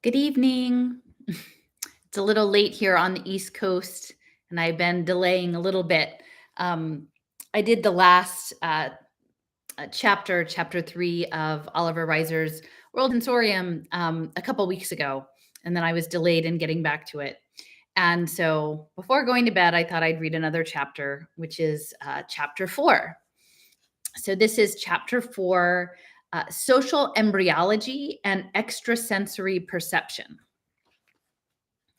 Good evening. It's a little late here on the East Coast, and I've been delaying a little bit. Um, I did the last chapter 3 of Oliver Reiser's World Sensorium a couple weeks ago, and then I was delayed in getting back to it. And so before going to bed, I thought I'd read another chapter, which is chapter 4. So this is chapter 4, Social Embryology and Extrasensory Perception.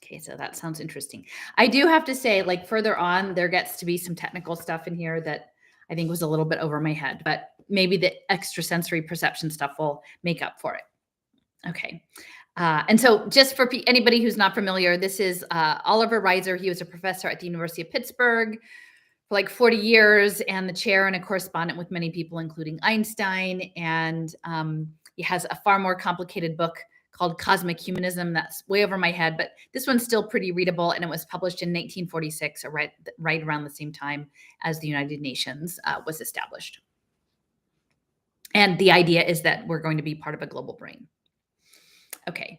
Okay, so that sounds interesting. I do have to say, like further on, there gets to be some technical stuff in here that I think was a little bit over my head, but maybe the extrasensory perception stuff will make up for it. Okay. And so just for anybody who's not familiar, this is Oliver Reiser. He was a professor at the University of Pittsburgh for like 40 years and the chair and a correspondent with many people, including Einstein. And he has a far more complicated book called Cosmic Humanism. That's way over my head, but this one's still pretty readable. And it was published in 1946, or right around the same time as the United Nations was established. And the idea is that we're going to be part of a global brain. Okay.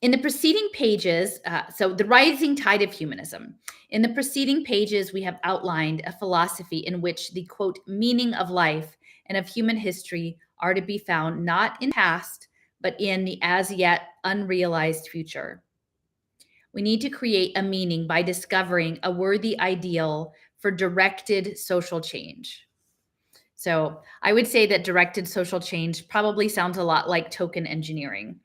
In the preceding pages, so the rising tide of humanism. In the preceding pages, we have outlined a philosophy in which the, quote, meaning of life and of human history are to be found not in the past, but in the as yet unrealized future. We need to create a meaning by discovering a worthy ideal for directed social change. So I would say that directed social change probably sounds a lot like token engineering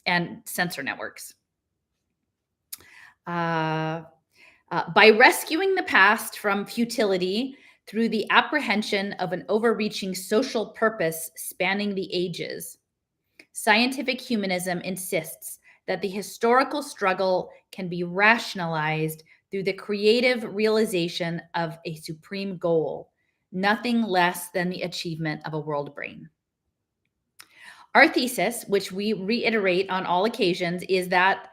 and sensor networks. By rescuing the past from futility through the apprehension of an overreaching social purpose spanning the ages, scientific humanism insists that the historical struggle can be rationalized through the creative realization of a supreme goal, nothing less than the achievement of a world brain. Our thesis, which we reiterate on all occasions, is that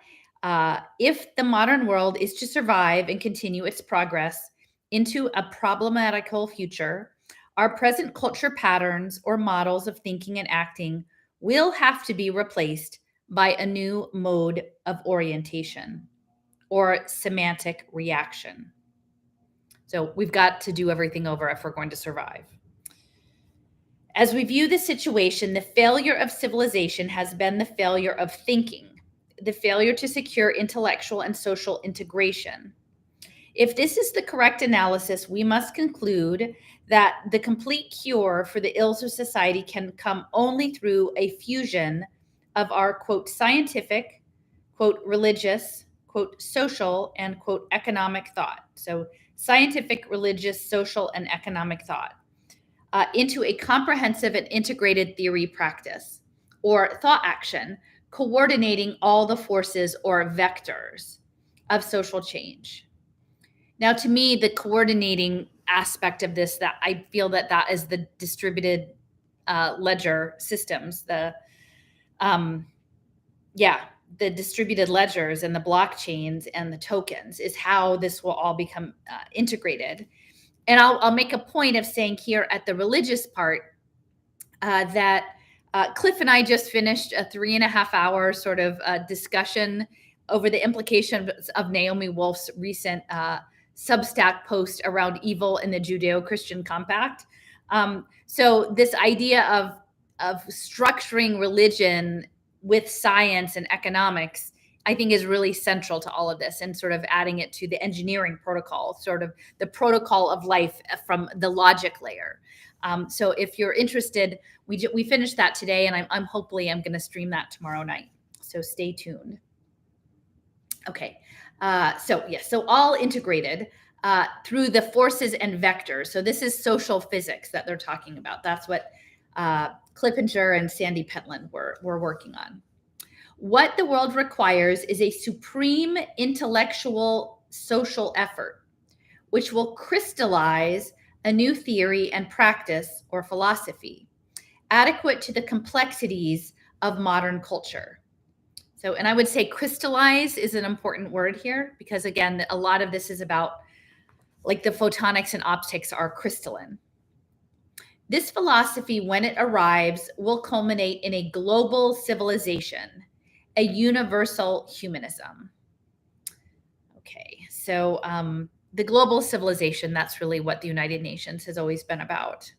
if the modern world is to survive and continue its progress into a problematical future, our present culture patterns or models of thinking and acting will have to be replaced by a new mode of orientation or semantic reaction. So we've got to do everything over if we're going to survive. As we view the situation, the failure of civilization has been the failure of thinking, the failure to secure intellectual and social integration. If this is the correct analysis, we must conclude that the complete cure for the ills of society can come only through a fusion of our, quote, scientific, quote, religious, quote, social, and, quote, economic thought. So scientific, religious, social, and economic thought into a comprehensive and integrated theory practice or thought action, coordinating all the forces or vectors of social change. Now, to me, the coordinating aspect of this, that I feel that is the distributed ledger systems, the distributed ledgers and the blockchains and the tokens is how this will all become integrated. And I'll make a point of saying here at the religious part that Cliff and I just finished a 3.5-hour sort of discussion over the implications of Naomi Wolf's recent Substack post around evil in the Judeo-Christian compact. So this idea of structuring religion with science and economics, I think, is really central to all of this, and sort of adding it to the engineering protocol, sort of the protocol of life from the logic layer. So if you're interested, we finished that today, and I'm going to stream that tomorrow night. So stay tuned. Okay. So all integrated through the forces and vectors. So this is social physics that they're talking about. That's what Clippinger and Sandy Pentland were working on. What the world requires is a supreme intellectual social effort, which will crystallize a new theory and practice or philosophy, adequate to the complexities of modern culture. So, and I would say crystallize is an important word here, because again, a lot of this is about, like, the photonics and optics are crystalline. This philosophy, when it arrives, will culminate in a global civilization, a universal humanism. Okay, so the global civilization, that's really what the United Nations has always been about.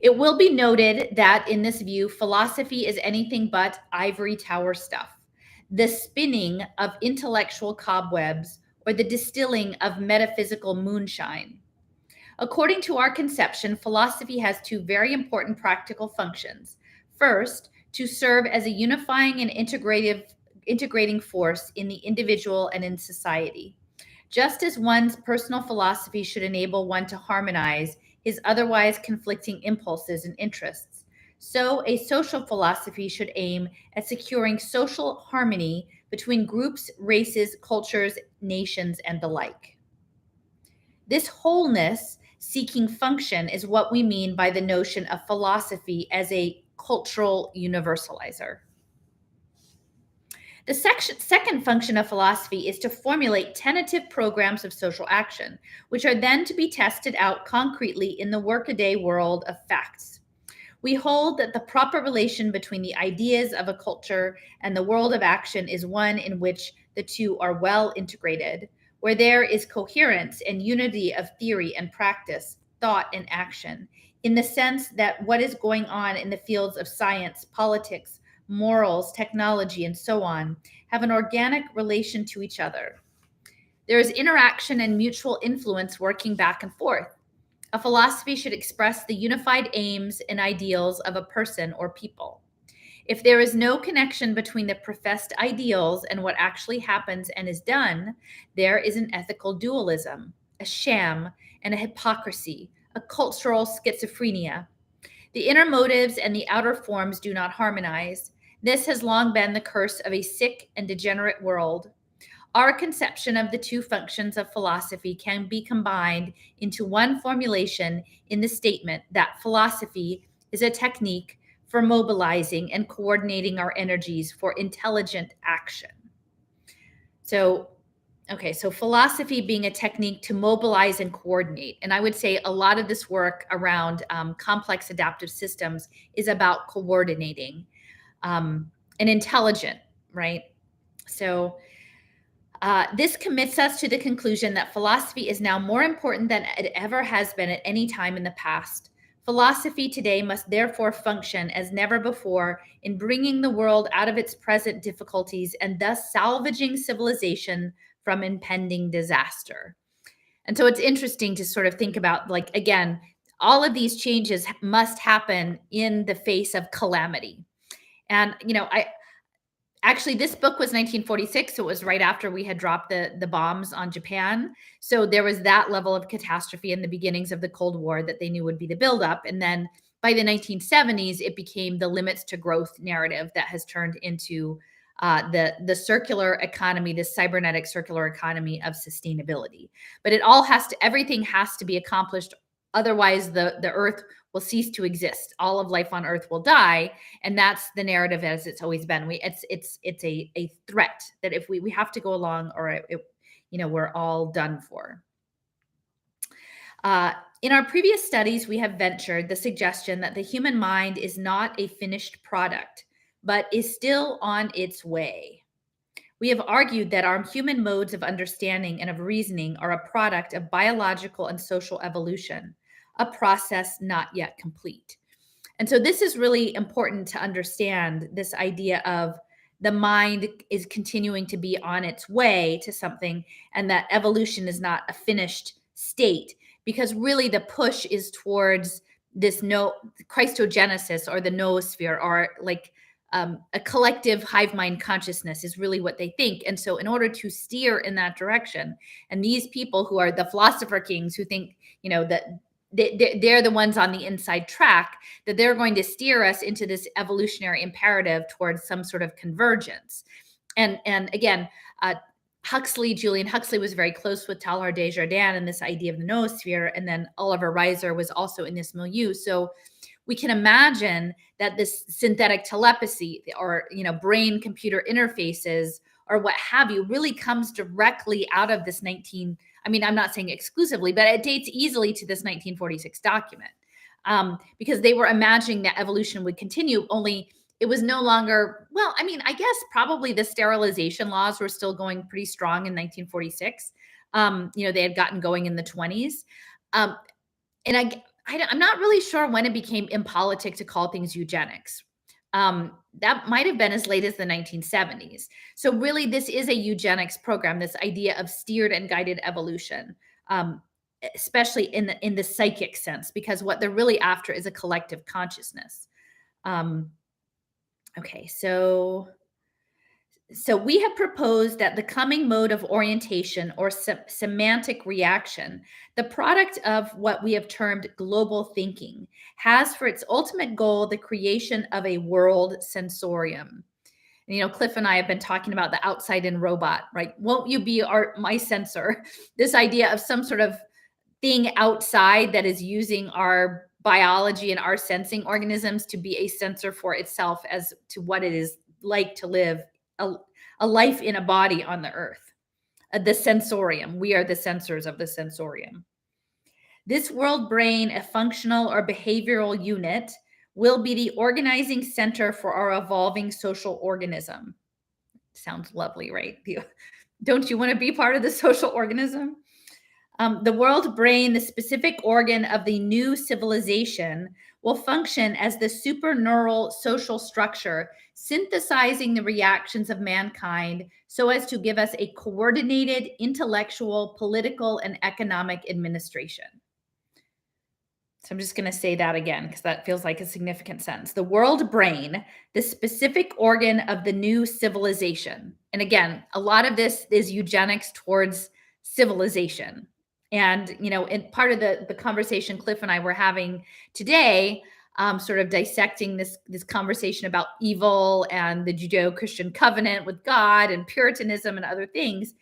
It will be noted that in this view, philosophy is anything but ivory tower stuff, the spinning of intellectual cobwebs, or the distilling of metaphysical moonshine. According to our conception, philosophy has two very important practical functions. First, to serve as a unifying and integrating force in the individual and in society. Just as one's personal philosophy should enable one to harmonize his otherwise conflicting impulses and interests, so a social philosophy should aim at securing social harmony between groups, races, cultures, nations, and the like. This wholeness seeking function is what we mean by the notion of philosophy as a cultural universalizer. The second function of philosophy is to formulate tentative programs of social action, which are then to be tested out concretely in the workaday world of facts. We hold that the proper relation between the ideas of a culture and the world of action is one in which the two are well integrated, where there is coherence and unity of theory and practice, thought and action, in the sense that what is going on in the fields of science, politics, morals, technology, and so on, have an organic relation to each other. There is interaction and mutual influence working back and forth. A philosophy should express the unified aims and ideals of a person or people. If there is no connection between the professed ideals and what actually happens and is done, there is an ethical dualism, a sham, and a hypocrisy, a cultural schizophrenia. The inner motives and the outer forms do not harmonize. This has long been the curse of a sick and degenerate world. Our conception of the two functions of philosophy can be combined into one formulation in the statement that philosophy is a technique for mobilizing and coordinating our energies for intelligent action. So philosophy being a technique to mobilize and coordinate. And I would say a lot of this work around complex adaptive systems is about coordinating and intelligent, right? So this commits us to the conclusion that philosophy is now more important than it ever has been at any time in the past. Philosophy today must therefore function as never before in bringing the world out of its present difficulties and thus salvaging civilization from impending disaster. And so it's interesting to sort of think about, like, again, all of these changes must happen in the face of calamity. And, actually, this book was 1946, so it was right after we had dropped the bombs on Japan. So there was that level of catastrophe in the beginnings of the Cold War that they knew would be the buildup. And then by the 1970s, it became the limits to growth narrative that has turned into the circular economy, the cybernetic circular economy of sustainability. But everything has to be accomplished. Otherwise, the Earth will cease to exist. All of life on Earth will die, and that's the narrative as it's always been. It's a threat that if we have to go along, or we're all done for. In our previous studies, we have ventured the suggestion that the human mind is not a finished product, but is still on its way. We have argued that our human modes of understanding and of reasoning are a product of biological and social evolution, a process not yet complete. And so this is really important to understand, this idea of the mind is continuing to be on its way to something, and that evolution is not a finished state, because really the push is towards this Christogenesis, or the noosphere, or like a collective hive mind consciousness is really what they think. And so in order to steer in that direction, and these people who are the philosopher kings who think, that they're the ones on the inside track, that they're going to steer us into this evolutionary imperative towards some sort of convergence. And again, Julian Huxley was very close with Teilhard de Chardin and this idea of the noosphere, and then Oliver Reiser was also in this milieu. So we can imagine that this synthetic telepathy, or brain computer interfaces, or what have you, really comes directly out of this I'm not saying exclusively, but it dates easily to this 1946 document, because they were imagining that evolution would continue, only it was no longer Well, I mean, I guess probably the sterilization laws were still going pretty strong in 1946. They had gotten going in the 20s. Um, and I'm not really sure when it became impolitic to call things eugenics. That might have been as late as the 1970s. So really, this is a eugenics program. This idea of steered and guided evolution, um, especially in the psychic sense, because what they're really after is a collective consciousness. Um, okay, so we have proposed that the coming mode of orientation or semantic reaction, the product of what we have termed global thinking, has for its ultimate goal the creation of a world sensorium. And, Cliff and I have been talking about the outside in robot, right? Won't you be my sensor? This idea of some sort of thing outside that is using our biology and our sensing organisms to be a sensor for itself as to what it is like to live a, a life in a body on the earth. The sensorium. We are the sensors of the sensorium. This world brain, a functional or behavioral unit, will be the organizing center for our evolving social organism. Sounds lovely, right? Don't you want to be part of the social organism? The world brain, the specific organ of the new civilization, will function as the superneural social structure, synthesizing the reactions of mankind so as to give us a coordinated intellectual, political, and economic administration. So I'm just going to say that again because that feels like a significant sentence. The world brain, the specific organ of the new civilization. And again, a lot of this is eugenics towards civilization. And, in part of the conversation Cliff and I were having today, sort of dissecting this conversation about evil and the Judeo-Christian covenant with God and Puritanism and other things,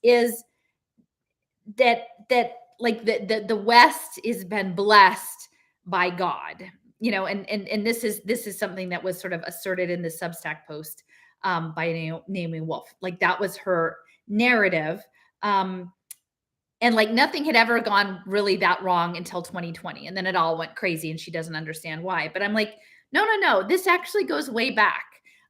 is that like the West has been blessed by God, and this is something that was sort of asserted in the Substack post by Naomi Wolf. Like that was her narrative. And like nothing had ever gone really that wrong until 2020. And then it all went crazy and she doesn't understand why. But I'm like, no, this actually goes way back.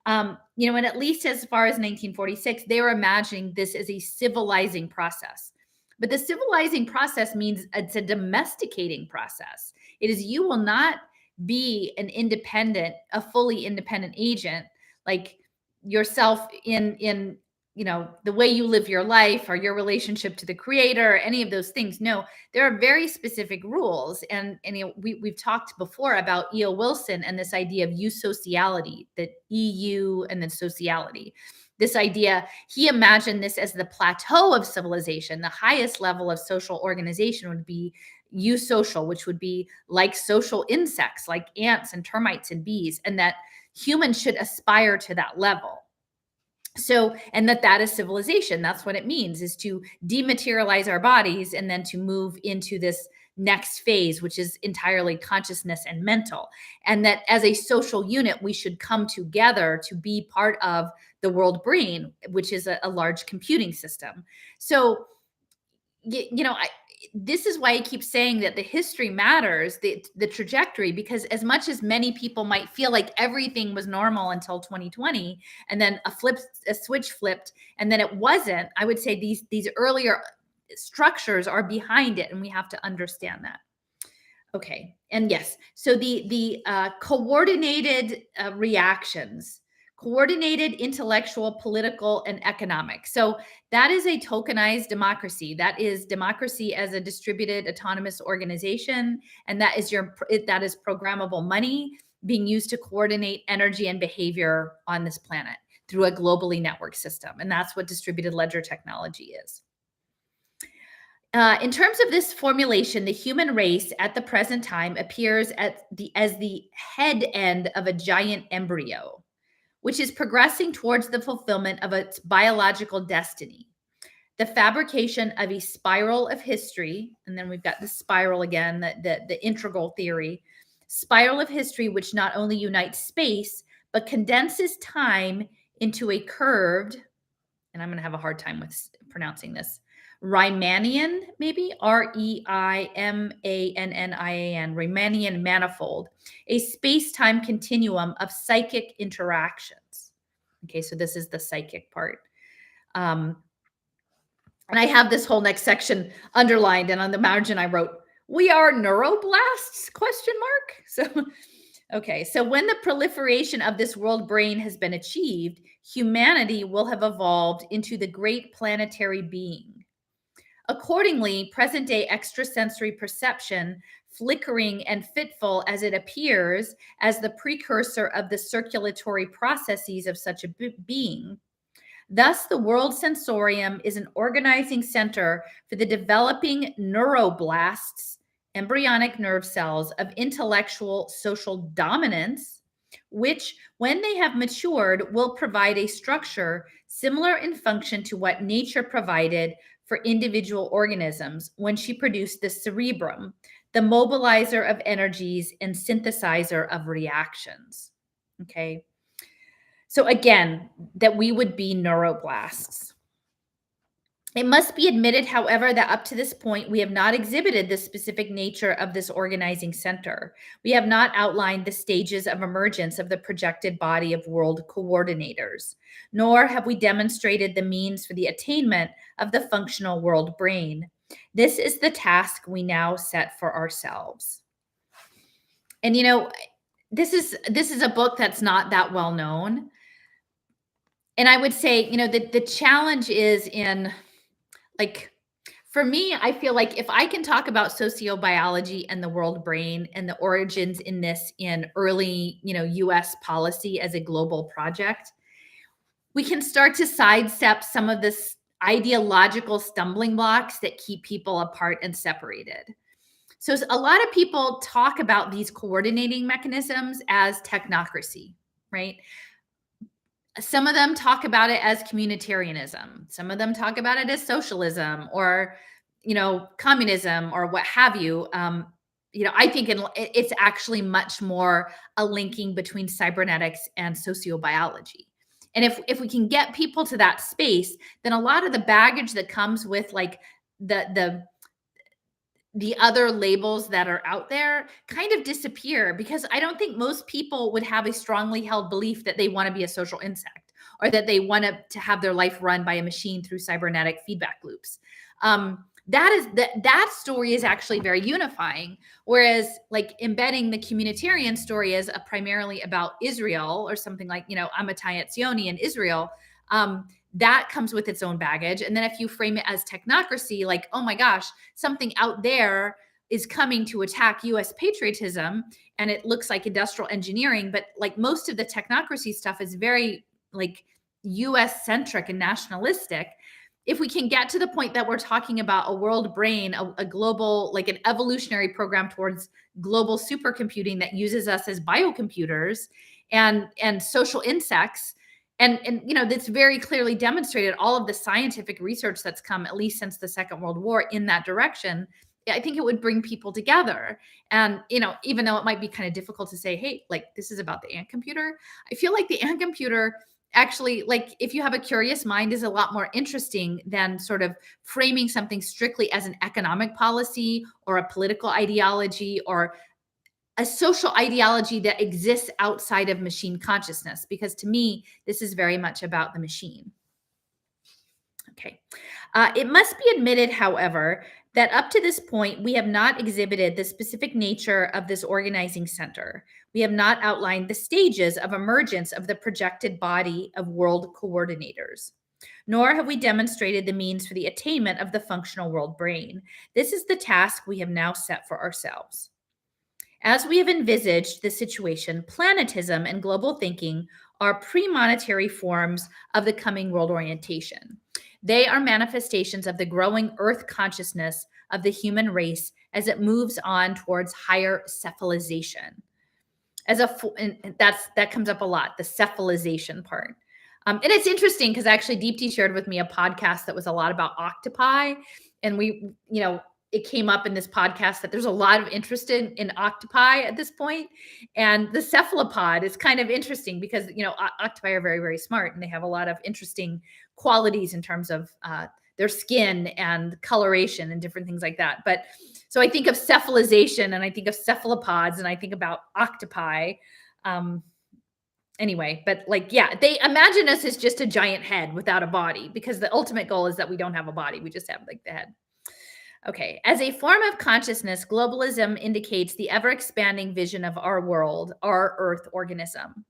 And at least as far as 1946, they were imagining this as a civilizing process. But the civilizing process means it's a domesticating process. It is you will not be a fully independent agent like yourself in the way you live your life or your relationship to the creator, any of those things. No, there are very specific rules. And we've talked before about E.O. Wilson and this idea of eusociality, the EU and then sociality. This idea, he imagined this as the plateau of civilization. The highest level of social organization would be eusocial, which would be like social insects, like ants and termites and bees, and that humans should aspire to that level. So, and that is civilization. That's what it means, is to dematerialize our bodies and then to move into this next phase, which is entirely consciousness and mental. And that as a social unit, we should come together to be part of the world brain, which is a large computing system. So, this is why I keep saying that the history matters, the trajectory, because as much as many people might feel like everything was normal until 2020, and then a switch flipped, and then it wasn't, I would say these earlier structures are behind it, and we have to understand that. Okay, and yes, so the coordinated reactions. Coordinated intellectual, political, and economic. So that is a tokenized democracy. That is democracy as a distributed autonomous organization, and that is programmable money being used to coordinate energy and behavior on this planet through a globally networked system. And that's what distributed ledger technology is. In terms of this formulation, the human race at the present time appears as the head end of a giant embryo, which is progressing towards the fulfillment of its biological destiny. The fabrication of a spiral of history, and then we've got the spiral again, the integral theory, spiral of history, which not only unites space, but condenses time into a curved, and I'm going to have a hard time with pronouncing this, Riemannian, maybe Reimannian, Riemannian manifold, a space-time continuum of psychic interactions. Okay, so this is the psychic part. Um, and I have this whole next section underlined, and on the margin I wrote, "We are neuroblasts?" question mark. So okay, so when the proliferation of this world brain has been achieved, humanity will have evolved into the great planetary being. Accordingly, present day extrasensory perception, flickering and fitful as it appears as the precursor of the circulatory processes of such a being. Thus, the world sensorium is an organizing center for the developing neuroblasts, embryonic nerve cells of intellectual social dominance, which, when they have matured, will provide a structure similar in function to what nature provided for individual organisms when she produced the cerebrum, the mobilizer of energies and synthesizer of reactions. Okay. So again, that we would be neuroblasts. It must be admitted, however, that up to this point, we have not exhibited the specific nature of this organizing center. We have not outlined the stages of emergence of the projected body of world coordinators, nor have we demonstrated the means for the attainment of the functional world brain. This is the task we now set for ourselves. And this is a book that's not that well known. And I would say, the challenge is in, like, for me, I feel like if I can talk about sociobiology and the world brain and the origins in this in early, US policy as a global project, we can start to sidestep some of this ideological stumbling blocks that keep people apart and separated. So a lot of people talk about these coordinating mechanisms as technocracy, right? Some of them talk about it as communitarianism. Some of them talk about it as socialism or, communism or what have you. I think it's actually much more a linking between cybernetics and sociobiology. And if we can get people to that space, then a lot of the baggage that comes with like the other labels that are out there kind of disappear, because I don't think most people would have a strongly held belief that they want to be a social insect or that they want to have their life run by a machine through cybernetic feedback loops. That story is actually very unifying. Whereas like embedding the communitarian story as primarily about Israel or something like, I'm a Tzioni in Israel, that comes with its own baggage. And then if you frame it as technocracy, like, oh my gosh, something out there is coming to attack US patriotism, and it looks like industrial engineering, but like most of the technocracy stuff is very like US centric and nationalistic. If we can get to the point that we're talking about a world brain, a global, like an evolutionary program towards global supercomputing that uses us as biocomputers and social insects, and that's very clearly demonstrated, all of the scientific research that's come at least since the Second World War in that direction, I think it would bring people together. And even though it might be kind of difficult to say, hey, like this is about the ant computer, I feel like the ant computer actually, like, if you have a curious mind, is a lot more interesting than sort of framing something strictly as an economic policy or a political ideology or a social ideology that exists outside of machine consciousness, because to me, this is very much about the machine. Okay. It must be admitted, however, that up to this point, we have not exhibited the specific nature of this organizing center. We have not outlined the stages of emergence of the projected body of world coordinators, nor have we demonstrated the means for the attainment of the functional world brain. This is the task we have now set for ourselves. As we have envisaged the situation, planetism and global thinking are pre-monetary forms of the coming world orientation. They are manifestations of the growing Earth consciousness of the human race as it moves on towards higher cephalization. And that comes up a lot, the cephalization part. And it's interesting because actually Deepti shared with me a podcast that was a lot about octopi, and it came up in this podcast that there's a lot of interest in octopi at this point. And the cephalopod is kind of interesting because, octopi are very, very smart, and they have a lot of interesting qualities in terms of their skin and coloration and different things like that. But so I think of cephalization and I think of cephalopods and I think about octopi. Anyway, but like, yeah, they imagine us as just a giant head without a body because the ultimate goal is that we don't have a body. We just have like the head. Okay. As a form of consciousness, globalism indicates the ever expanding vision of our world, our Earth organism.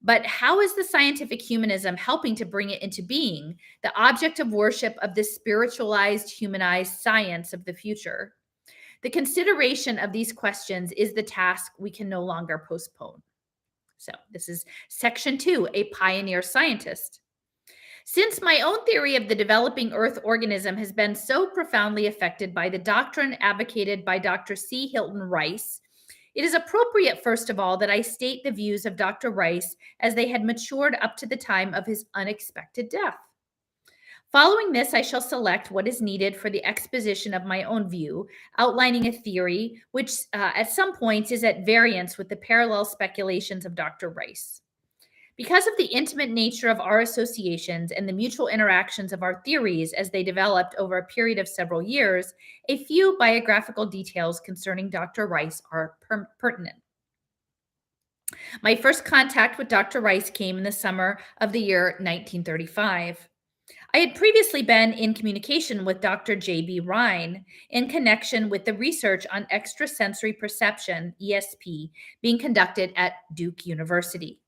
But how is the scientific humanism helping to bring it into being, the object of worship of this spiritualized, humanized science of the future? The consideration of these questions is the task we can no longer postpone. So, this is section 2, a pioneer scientist. Since my own theory of the developing Earth organism has been so profoundly affected by the doctrine advocated by Dr. C. Hilton Rice, it is appropriate, first of all, that I state the views of Dr. Rice as they had matured up to the time of his unexpected death. Following this, I shall select what is needed for the exposition of my own view, outlining a theory which, at some points, is at variance with the parallel speculations of Dr. Rice. Because of the intimate nature of our associations and the mutual interactions of our theories as they developed over a period of several years, a few biographical details concerning Dr. Rice are pertinent. My first contact with Dr. Rice came in the summer of the year 1935. I had previously been in communication with Dr. J.B. Rhine in connection with the research on extrasensory perception, ESP, being conducted at Duke University.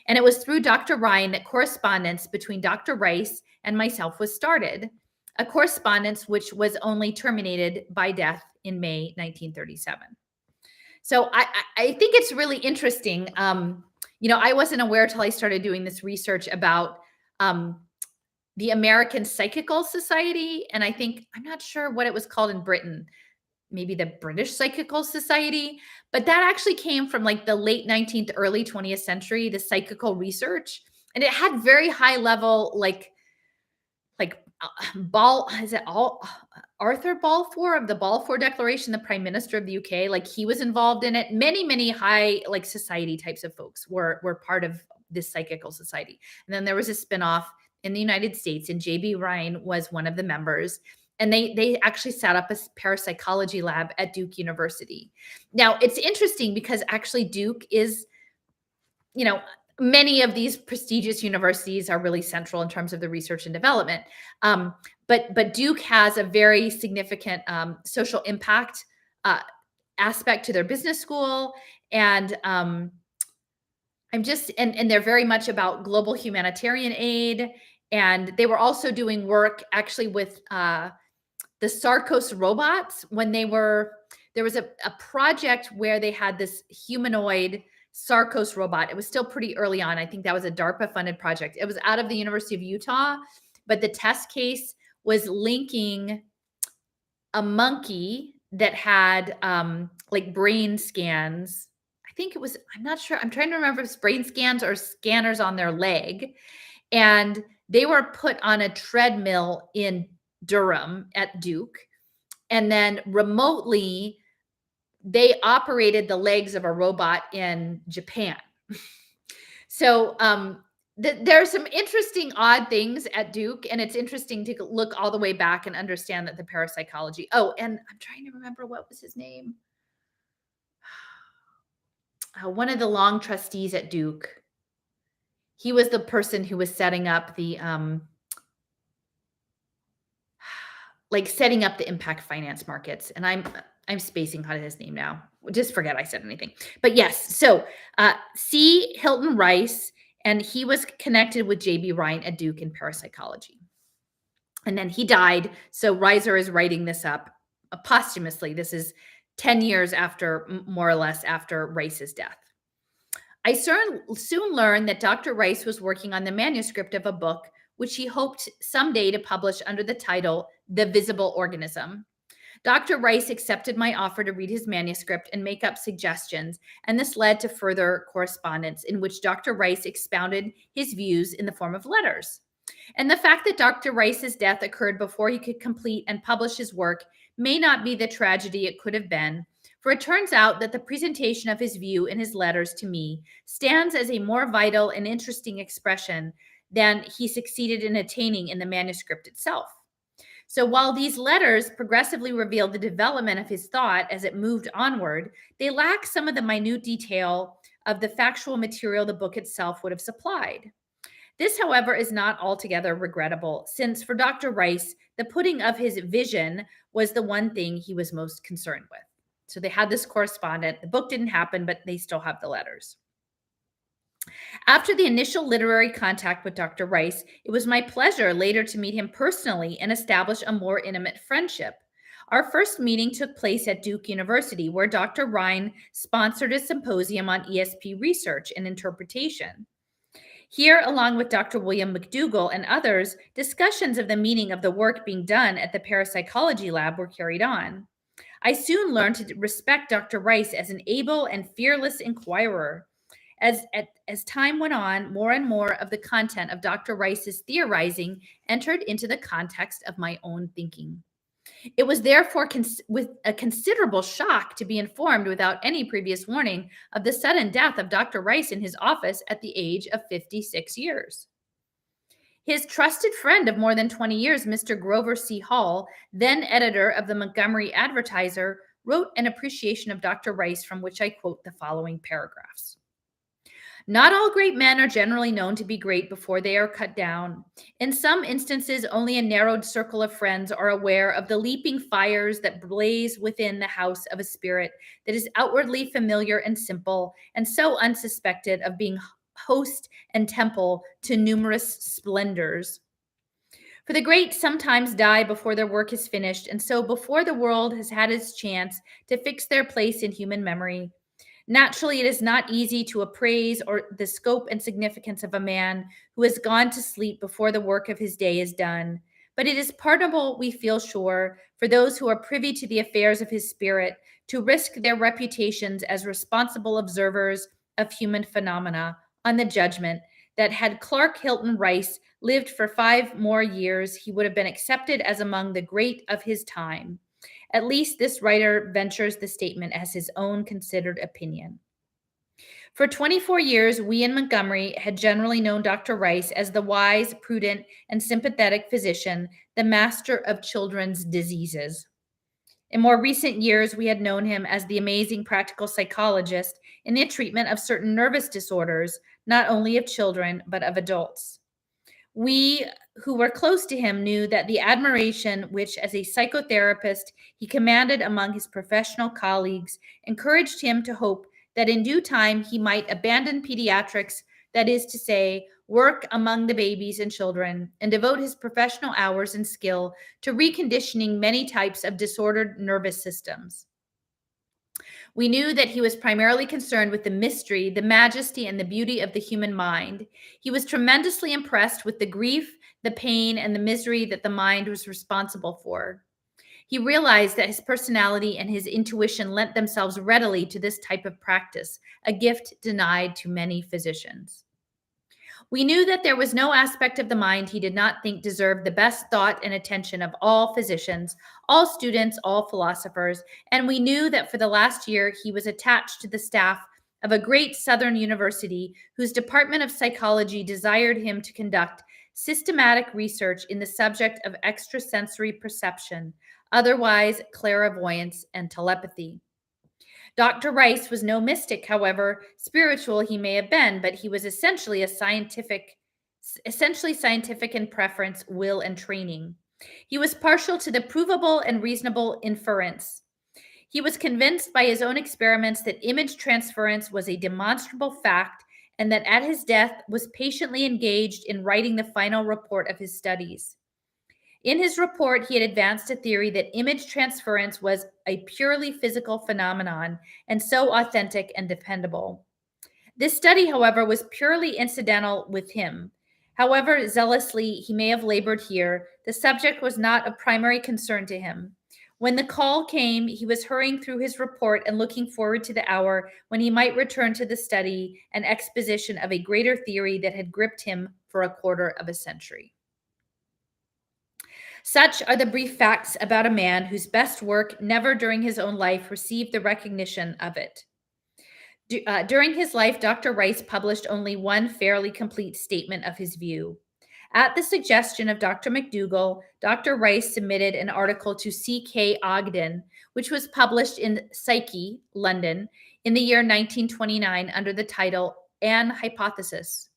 And it was through Dr. Rhine that correspondence between Dr. Rice and myself was started, a correspondence which was only terminated by death in May 1937. So I think it's really interesting. I wasn't aware till I started doing this research about the American Psychical Society. And I'm not sure what it was called in Britain, maybe the British Psychical Society, but that actually came from like the late 19th, early 20th century, the psychical research. And it had very high level, Arthur Balfour of the Balfour Declaration, the Prime Minister of the UK, like he was involved in it. Many high like society types of folks were part of this psychical society. And then there was a spinoff in the United States, and J.B. Rhine was one of the members. And they actually set up a parapsychology lab at Duke University. Now, it's interesting because actually Duke is, many of these prestigious universities are really central in terms of the research and development. But Duke has a very significant social impact aspect to their business school. And they're very much about global humanitarian aid. And they were also doing work actually with the Sarcos robots when there was a project where they had this humanoid Sarcos robot. It was still pretty early on. I think that was a DARPA funded project. It was out of the University of Utah, but the test case was linking a monkey that had like brain scans. I'm not sure. I'm trying to remember if it's brain scans or scanners on their leg. And they were put on a treadmill in Durham at Duke. And then remotely, they operated the legs of a robot in Japan. So there's some interesting, odd things at Duke. And it's interesting to look all the way back and understand that the parapsychology. Oh, and I'm trying to remember what was his name. One of the long trustees at Duke. He was the person who was setting up the setting up the impact finance markets. And I'm spacing out his name now. Just forget I said anything. But yes, so C. Hilton Rice, and he was connected with J.B. Rhine at Duke in parapsychology. And then he died. So Reiser is writing this up posthumously. This is 10 years after, more or less, after Rice's death. I soon learned that Dr. Rice was working on the manuscript of a book which he hoped someday to publish under the title The Visible Organism. Dr. Rice accepted my offer to read his manuscript and make up suggestions, and this led to further correspondence in which Dr. Rice expounded his views in the form of letters. And the fact that Dr. Rice's death occurred before he could complete and publish his work may not be the tragedy it could have been, for it turns out that the presentation of his view in his letters to me stands as a more vital and interesting expression than he succeeded in attaining in the manuscript itself. So while these letters progressively revealed the development of his thought as it moved onward, they lack some of the minute detail of the factual material the book itself would have supplied. This, however, is not altogether regrettable, since for Dr. Rice, the putting of his vision was the one thing he was most concerned with. So they had this correspondent. The book didn't happen, but they still have the letters. After the initial literary contact with Dr. Rice, it was my pleasure later to meet him personally and establish a more intimate friendship. Our first meeting took place at Duke University, where Dr. Ryan sponsored a symposium on ESP research and interpretation. Here, along with Dr. William McDougall and others, discussions of the meaning of the work being done at the parapsychology lab were carried on. I soon learned to respect Dr. Rice as an able and fearless inquirer. As time went on, more and more of the content of Dr. Rice's theorizing entered into the context of my own thinking. It was therefore with a considerable shock to be informed without any previous warning of the sudden death of Dr. Rice in his office at the age of 56 years. His trusted friend of more than 20 years, Mr. Grover C. Hall, then editor of the Montgomery Advertiser, wrote an appreciation of Dr. Rice, from which I quote the following paragraphs. Not all great men are generally known to be great before they are cut down. In some instances, only a narrowed circle of friends are aware of the leaping fires that blaze within the house of a spirit that is outwardly familiar and simple, and so unsuspected of being host and temple to numerous splendors. For the great sometimes die before their work is finished, and so before the world has had its chance to fix their place in human memory. Naturally, it is not easy to appraise the scope and significance of a man who has gone to sleep before the work of his day is done. But it is pardonable, we feel sure, for those who are privy to the affairs of his spirit to risk their reputations as responsible observers of human phenomena on the judgment that had Clark Hilton Rice lived for 5 more years, he would have been accepted as among the great of his time. At least this writer ventures the statement as his own considered opinion. For 24 years, we in Montgomery had generally known Dr. Rice as the wise, prudent, and sympathetic physician, the master of children's diseases. In more recent years, we had known him as the amazing practical psychologist in the treatment of certain nervous disorders, not only of children, but of adults. We who were close to him knew that the admiration which, as a psychotherapist, he commanded among his professional colleagues encouraged him to hope that in due time he might abandon pediatrics, that is to say, work among the babies and children, and devote his professional hours and skill to reconditioning many types of disordered nervous systems. We knew that he was primarily concerned with the mystery, the majesty, and the beauty of the human mind. He was tremendously impressed with the grief, the pain, and the misery that the mind was responsible for. He realized that his personality and his intuition lent themselves readily to this type of practice, a gift denied to many physicians. We knew that there was no aspect of the mind he did not think deserved the best thought and attention of all physicians, all students, all philosophers, and we knew that for the last year he was attached to the staff of a great Southern university whose Department of Psychology desired him to conduct systematic research in the subject of extrasensory perception, otherwise clairvoyance and telepathy. Dr. Rice was no mystic, however spiritual he may have been, but he was essentially scientific in preference, will, and training. He was partial to the provable and reasonable inference. He was convinced by his own experiments that image transference was a demonstrable fact, and that at his death was patiently engaged in writing the final report of his studies. In his report, he had advanced a theory that image transference was a purely physical phenomenon and so authentic and dependable. This study, however, was purely incidental with him. However zealously he may have labored here, the subject was not of primary concern to him. When the call came, he was hurrying through his report and looking forward to the hour when he might return to the study and exposition of a greater theory that had gripped him for a quarter of a century. Such are the brief facts about a man whose best work never during his own life received the recognition of it. During his life, Dr. Rice published only one fairly complete statement of his view. At the suggestion of Dr. McDougall, Dr. Rice submitted an article to C.K. Ogden, which was published in Psyche, London, in the year 1929 under the title An Hypothesis.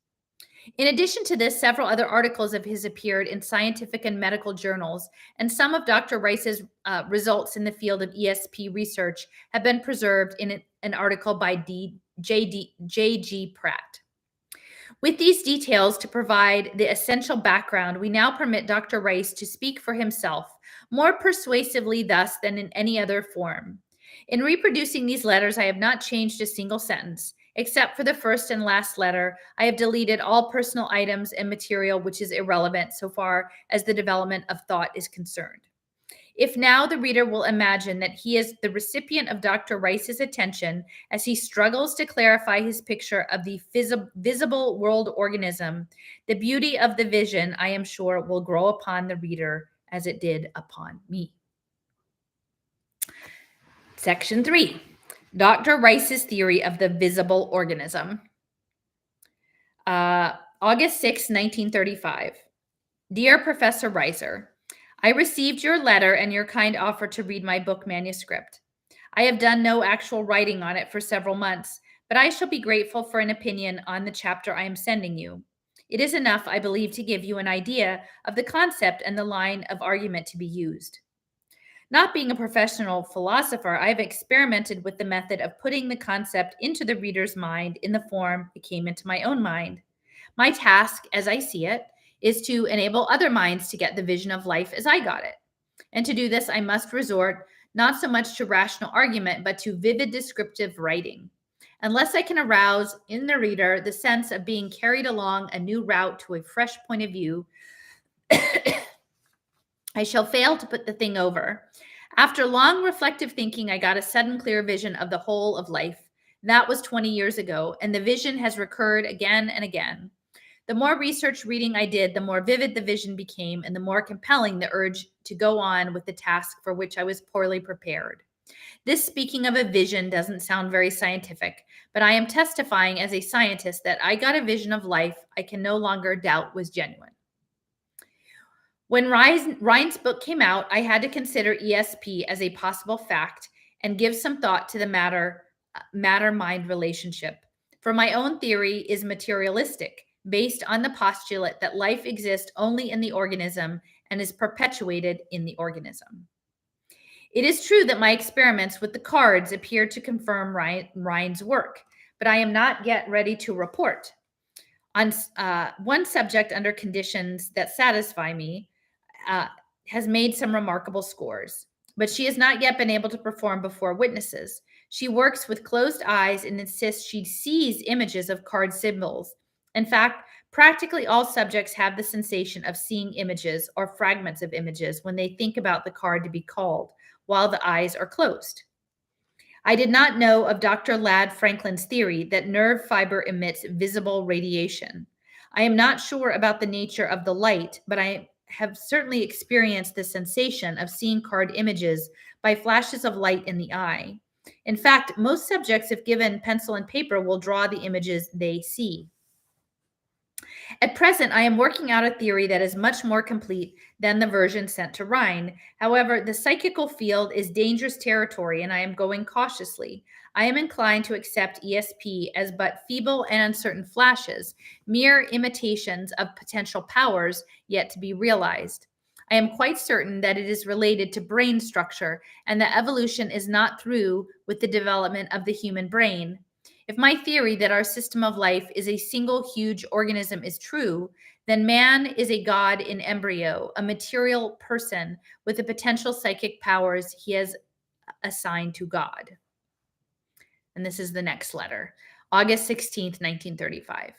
In addition to this, several other articles of his appeared in scientific and medical journals, and some of Dr. Rice's results in the field of ESP research have been preserved in an article by J.G. Pratt. With these details to provide the essential background, we now permit Dr. Rice to speak for himself, more persuasively thus than in any other form. In reproducing these letters, I have not changed a single sentence. Except for the first and last letter, I have deleted all personal items and material which is irrelevant so far as the development of thought is concerned. If now the reader will imagine that he is the recipient of Dr. Rice's attention as he struggles to clarify his picture of the visible world organism, the beauty of the vision, I am sure, will grow upon the reader as it did upon me. Section 3. Dr. Rice's theory of the visible organism. August 6, 1935. Dear Professor Reiser, I received your letter and your kind offer to read my book manuscript. I have done no actual writing on it for several months, but I shall be grateful for an opinion on the chapter I am sending you. It is enough, I believe, to give you an idea of the concept and the line of argument to be used. Not being a professional philosopher, I have experimented with the method of putting the concept into the reader's mind in the form it came into my own mind. My task, as I see it, is to enable other minds to get the vision of life as I got it. And to do this, I must resort not so much to rational argument, but to vivid descriptive writing. Unless I can arouse in the reader the sense of being carried along a new route to a fresh point of view, I shall fail to put the thing over. After long reflective thinking, I got a sudden clear vision of the whole of life. That was 20 years ago, and the vision has recurred again and again. The more research reading I did, the more vivid the vision became, and the more compelling the urge to go on with the task for which I was poorly prepared. This speaking of a vision doesn't sound very scientific, but I am testifying as a scientist that I got a vision of life I can no longer doubt was genuine. When Rhine's book came out, I had to consider ESP as a possible fact and give some thought to the matter-mind relationship. For my own theory is materialistic, based on the postulate that life exists only in the organism and is perpetuated in the organism. It is true that my experiments with the cards appear to confirm Rhine's work, but I am not yet ready to report. On one subject under conditions that satisfy me, has made some remarkable scores, but she has not yet been able to perform before witnesses. She works with closed eyes and insists she sees images of card symbols. In fact, practically all subjects have the sensation of seeing images or fragments of images when they think about the card to be called, while the eyes are closed. I did not know of Dr. Ladd Franklin's theory that nerve fiber emits visible radiation. I am not sure about the nature of the light, but I have certainly experienced the sensation of seeing card images by flashes of light in the eye. In fact, most subjects, if given pencil and paper, will draw the images they see. At present, I am working out a theory that is much more complete than the version sent to Rhine. However, the psychical field is dangerous territory, and I am going cautiously. I am inclined to accept ESP as but feeble and uncertain flashes, mere imitations of potential powers yet to be realized. I am quite certain that it is related to brain structure, and that evolution is not through with the development of the human brain. If my theory that our system of life is a single huge organism is true, then man is a god in embryo, a material person with the potential psychic powers he has assigned to God. And this is the next letter, August 16th, 1935.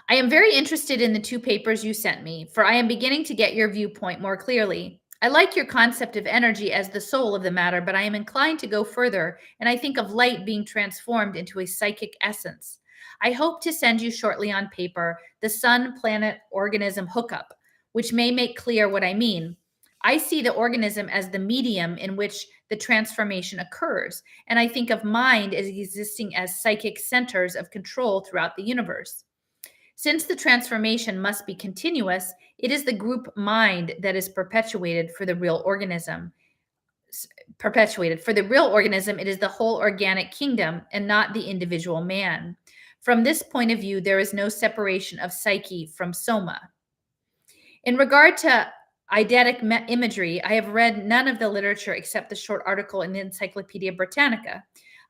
I am very interested in the two papers you sent me, for I am beginning to get your viewpoint more clearly. I like your concept of energy as the soul of the matter, but I am inclined to go further, and I think of light being transformed into a psychic essence. I hope to send you shortly on paper the sun-planet-organism hookup, which may make clear what I mean. I see the organism as the medium in which the transformation occurs, and I think of mind as existing as psychic centers of control throughout the universe. Since the transformation must be continuous, it is the group mind that is perpetuated for the real organism. perpetuated. For the real organism, it is the whole organic kingdom and not the individual man. From this point of view, there is no separation of psyche from soma. In regard to eidetic imagery, I have read none of the literature except the short article in the Encyclopedia Britannica.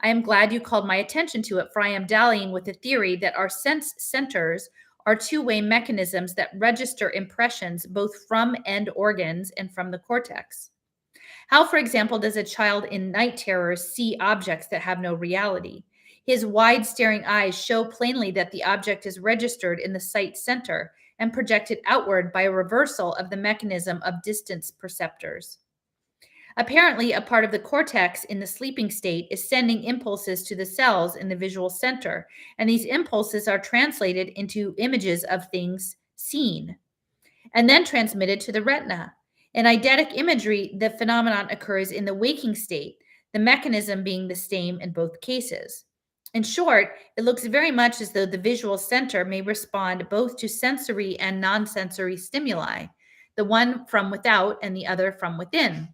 I am glad you called my attention to it, for I am dallying with the theory that our sense centers are two-way mechanisms that register impressions both from end organs and from the cortex. How, for example, does a child in night terrors see objects that have no reality? His wide staring eyes show plainly that the object is registered in the sight center and projected outward by a reversal of the mechanism of distance perceptors. Apparently, a part of the cortex in the sleeping state is sending impulses to the cells in the visual center, and these impulses are translated into images of things seen and then transmitted to the retina. In eidetic imagery, the phenomenon occurs in the waking state, the mechanism being the same in both cases. In short, it looks very much as though the visual center may respond both to sensory and non-sensory stimuli, the one from without and the other from within.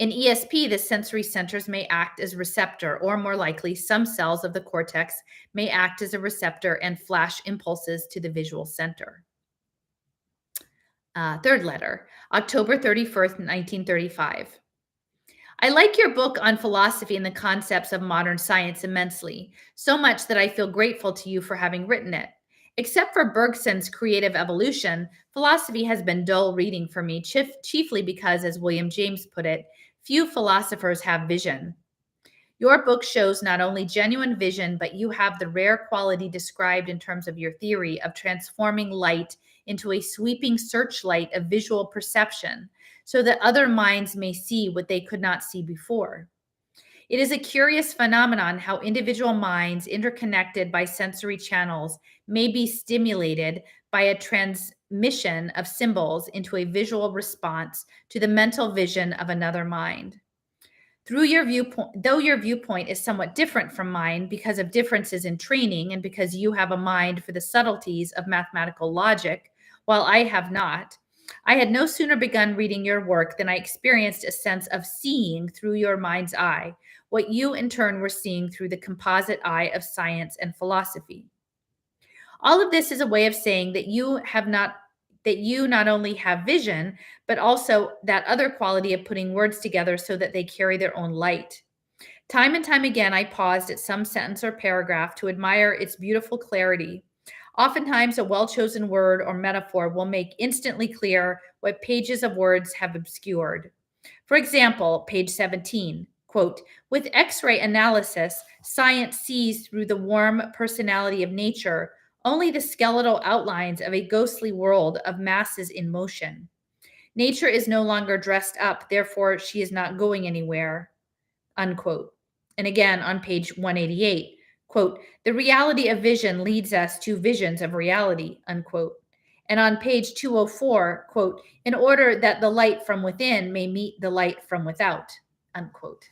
In ESP, the sensory centers may act as receptor, or more likely, some cells of the cortex may act as a receptor and flash impulses to the visual center. Third letter, October 31st, 1935. I like your book on philosophy and the concepts of modern science immensely, so much that I feel grateful to you for having written it. Except for Bergson's creative evolution, philosophy has been dull reading for me, chiefly because, as William James put it, few philosophers have vision. Your book shows not only genuine vision, but you have the rare quality described in terms of your theory of transforming light into a sweeping searchlight of visual perception, so that other minds may see what they could not see before. It is a curious phenomenon how individual minds, interconnected by sensory channels, may be stimulated by a transmission of symbols into a visual response to the mental vision of another mind. Though your viewpoint is somewhat different from mine because of differences in training and because you have a mind for the subtleties of mathematical logic, while I have not, I had no sooner begun reading your work than I experienced a sense of seeing through your mind's eye, what you in turn were seeing through the composite eye of science and philosophy. All of this is a way of saying that you not only have vision, but also that other quality of putting words together so that they carry their own light. Time and time again, I paused at some sentence or paragraph to admire its beautiful clarity. Oftentimes, a well-chosen word or metaphor will make instantly clear what pages of words have obscured. For example, page 17, quote, with X-ray analysis, science sees through the warm personality of nature only the skeletal outlines of a ghostly world of masses in motion. Nature is no longer dressed up, therefore she is not going anywhere, unquote. And again on page 188, quote, the reality of vision leads us to visions of reality, unquote. And on page 204, quote, in order that the light from within may meet the light from without, unquote.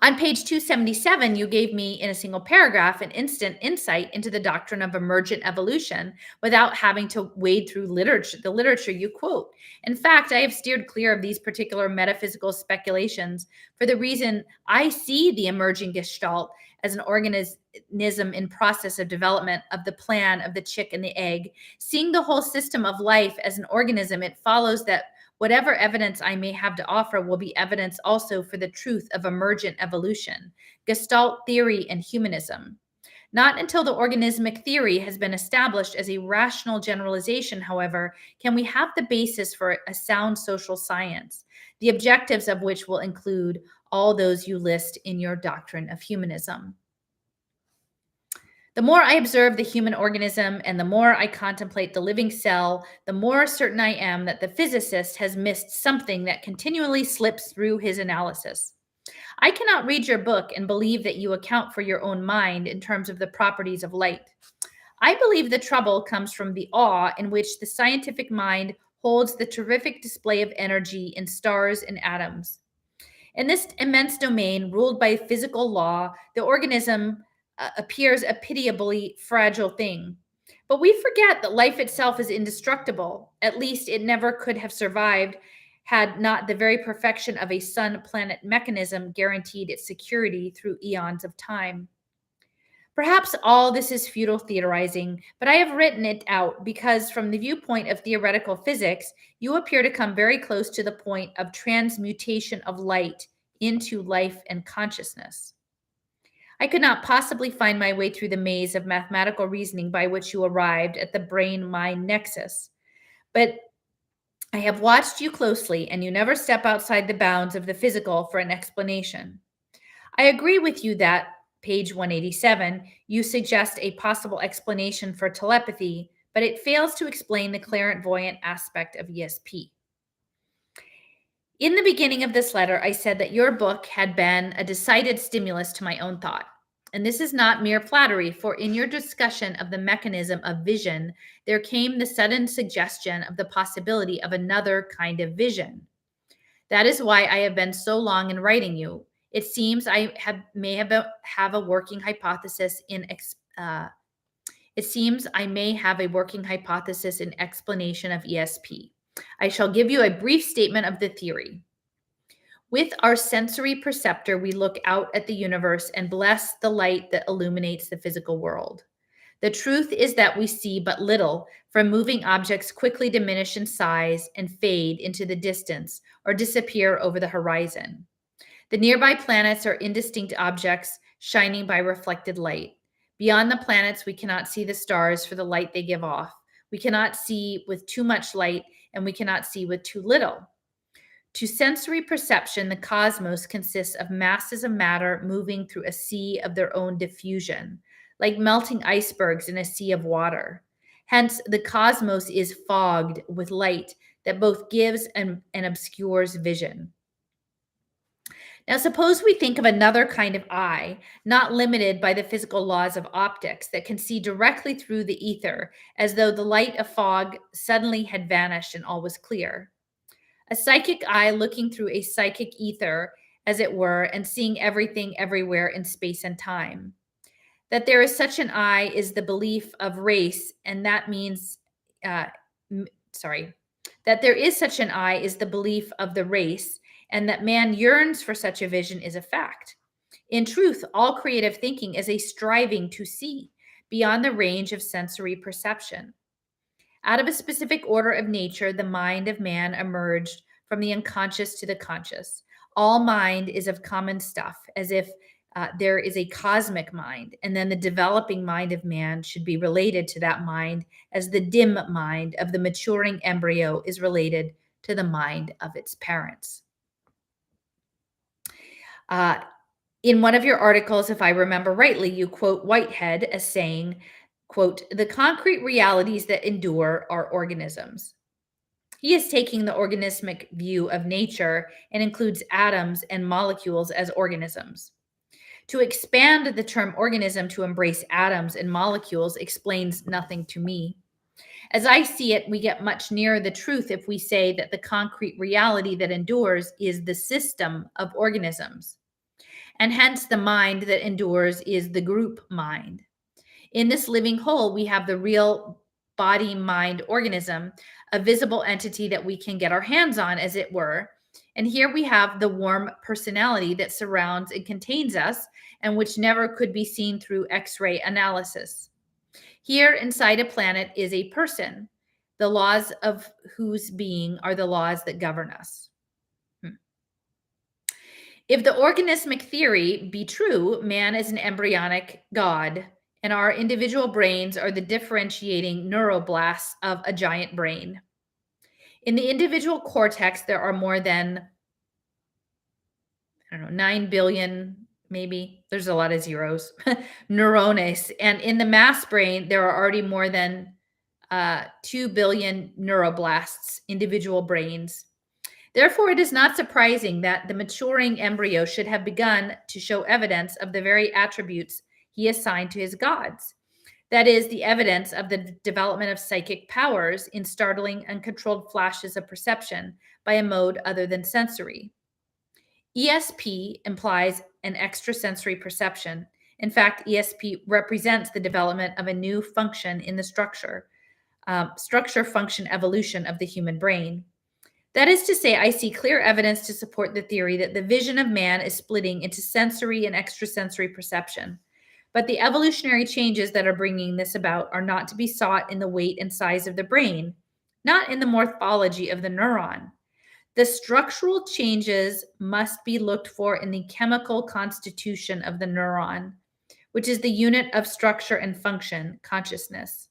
On page 277, you gave me in a single paragraph an instant insight into the doctrine of emergent evolution without having to wade through the literature you quote. In fact, I have steered clear of these particular metaphysical speculations for the reason I see the emerging gestalt as an organism in process of development of the plan of the chick and the egg. Seeing the whole system of life as an organism, it follows that whatever evidence I may have to offer will be evidence also for the truth of emergent evolution, Gestalt theory, and humanism. Not until the organismic theory has been established as a rational generalization, however, can we have the basis for a sound social science, the objectives of which will include all those you list in your doctrine of humanism. The more I observe the human organism and the more I contemplate the living cell, the more certain I am that the physicist has missed something that continually slips through his analysis. I cannot read your book and believe that you account for your own mind in terms of the properties of light. I believe the trouble comes from the awe in which the scientific mind holds the terrific display of energy in stars and atoms. In this immense domain ruled by physical law, the organism appears a pitiably fragile thing. But we forget that life itself is indestructible. At least it never could have survived had not the very perfection of a sun-planet mechanism guaranteed its security through eons of time. Perhaps all this is futile theorizing, but I have written it out because, from the viewpoint of theoretical physics, you appear to come very close to the point of transmutation of light into life and consciousness. I could not possibly find my way through the maze of mathematical reasoning by which you arrived at the brain-mind nexus, but I have watched you closely, and you never step outside the bounds of the physical for an explanation. I agree with you that, page 187, you suggest a possible explanation for telepathy, but it fails to explain the clairvoyant aspect of ESP. In the beginning of this letter, I said that your book had been a decided stimulus to my own thought. And this is not mere flattery, for in your discussion of the mechanism of vision, there came the sudden suggestion of the possibility of another kind of vision. That is why I have been so long in writing you. It seems I may have a working hypothesis in explanation of ESP. I shall give you a brief statement of the theory. With our sensory perceptor, we look out at the universe and bless the light that illuminates the physical world. The truth is that we see but little, for moving objects quickly diminish in size and fade into the distance or disappear over the horizon. The nearby planets are indistinct objects shining by reflected light. Beyond the planets, we cannot see the stars for the light they give off. We cannot see with too much light, and we cannot see with too little. To sensory perception, the cosmos consists of masses of matter moving through a sea of their own diffusion, like melting icebergs in a sea of water. Hence, the cosmos is fogged with light that both gives and obscures vision. Now, suppose we think of another kind of eye, not limited by the physical laws of optics, that can see directly through the ether, as though the light of fog suddenly had vanished and all was clear. A psychic eye looking through a psychic ether, as it were, and seeing everything everywhere in space and time. That there is such an eye is the belief of race, and that means, that there is such an eye is the belief of the race, and that man yearns for such a vision is a fact. In truth, all creative thinking is a striving to see beyond the range of sensory perception. Out of a specific order of nature, the mind of man emerged from the unconscious to the conscious. All mind is of common stuff, as if there is a cosmic mind, and then the developing mind of man should be related to that mind as the dim mind of the maturing embryo is related to the mind of its parents. In one of your articles, if I remember rightly, you quote Whitehead as saying, quote, "The concrete realities that endure are organisms." He is taking the organismic view of nature and includes atoms and molecules as organisms. To expand the term organism to embrace atoms and molecules explains nothing to me. As I see it, we get much nearer the truth if we say that the concrete reality that endures is the system of organisms. And hence the mind that endures is the group mind. In this living whole, we have the real body, mind, organism, a visible entity that we can get our hands on, as it were. And here we have the warm personality that surrounds and contains us, and which never could be seen through X-ray analysis. Here inside a planet is a person, the laws of whose being are the laws that govern us. If the organismic theory be true, man is an embryonic God, and our individual brains are the differentiating neuroblasts of a giant brain. In the individual cortex, there are more than, 9 billion, maybe. There's a lot of zeros, neurones. And in the mass brain, there are already more than 2 billion neuroblasts, individual brains. Therefore, it is not surprising that the maturing embryo should have begun to show evidence of the very attributes he assigned to his gods. That is, the evidence of the development of psychic powers in startling and controlled flashes of perception by a mode other than sensory. ESP implies an extrasensory perception. In fact, ESP represents the development of a new function in the structure-function evolution of the human brain. That is to say, I see clear evidence to support the theory that the vision of man is splitting into sensory and extrasensory perception. But the evolutionary changes that are bringing this about are not to be sought in the weight and size of the brain, not in the morphology of the neuron. The structural changes must be looked for in the chemical constitution of the neuron, which is the unit of structure and function, consciousness.